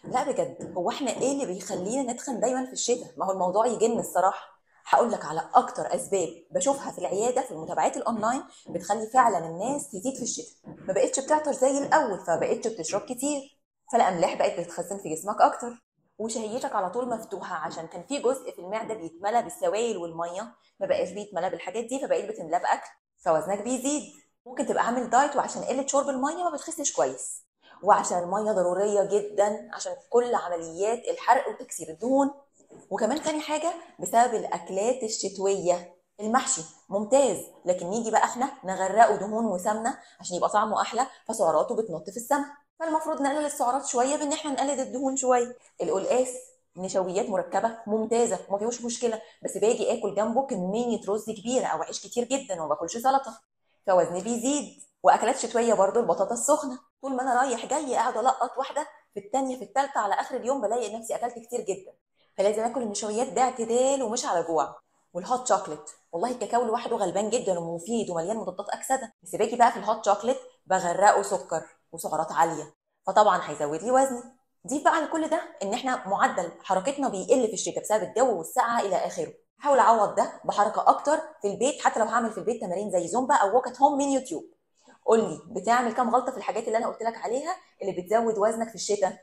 لا بجد، هو احنا ايه اللي بيخلينا نتخن دايما في الشتاء؟ ما هو الموضوع يجن الصراحه. هقول لك على اكتر اسباب بشوفها في العياده في المتابعات الاونلاين بتخلي فعلا الناس تزيد في الشتاء. ما بقتش بتعطر زي الاول، فما بقتش بتشرب كتير، فالاملاح بقت بتتخزن في جسمك اكتر، وشهيتك على طول مفتوحه عشان كان في جزء في المعده بيتملى بالسوائل والميه، ما بقاش بيتملى بالحاجات دي، فبقيت بتملاه باكل، فوزنك بيزيد. ممكن تبقى عامل دايت وعشان قله شرب الميه ما بتخسش كويس، وعشان الميه ضروريه جدا عشان كل عمليات الحرق وتكسير الدهون. وكمان تاني حاجه بسبب الاكلات الشتويه. المحشي ممتاز، لكن نيجي بقى احنا نغرقه دهون وسمنه عشان يبقى طعمه احلى، فسعراته بتنط في السماء. فالمفروض نقلل السعرات شويه بان احنا نقلل الدهون شويه. القلقاس نشويات مركبه ممتازه وما فيهوش مشكله، بس باجي اكل جنبه كميه رز كبيره او عيش كتير جدا وما باكلش سلطه، فوزني بيزيد. واكلات شتويه برضو البطاطا السخنه، طول ما انا رايح جاي قاعد القط واحده في التانيه في التالته، على اخر اليوم بلاقي نفسي اكلت كتير جدا، فلازم اكل النشويات باعتدال ومش على جوع. والهوت شوكليت، والله الكاكاو لوحده غلبان جدا ومفيد ومليان مضادات اكسده، بس باجي بقى في الهوت شوكليت بغرقه سكر وسعرات عاليه، فطبعا هيزود لي وزني. ضيف بقى على كل ده ان احنا معدل حركتنا بيقل في الشتاء بسبب الجو والسقعه الى اخره. هحاول اعوض ده بحركه اكتر في البيت، حتى لو هعمل في البيت تمارين زي زومبا او ووك ات هوم من يوتيوب. قول لي بتعمل كام غلطه في الحاجات اللي انا قلت لك عليها اللي بتزود وزنك في الشتاء؟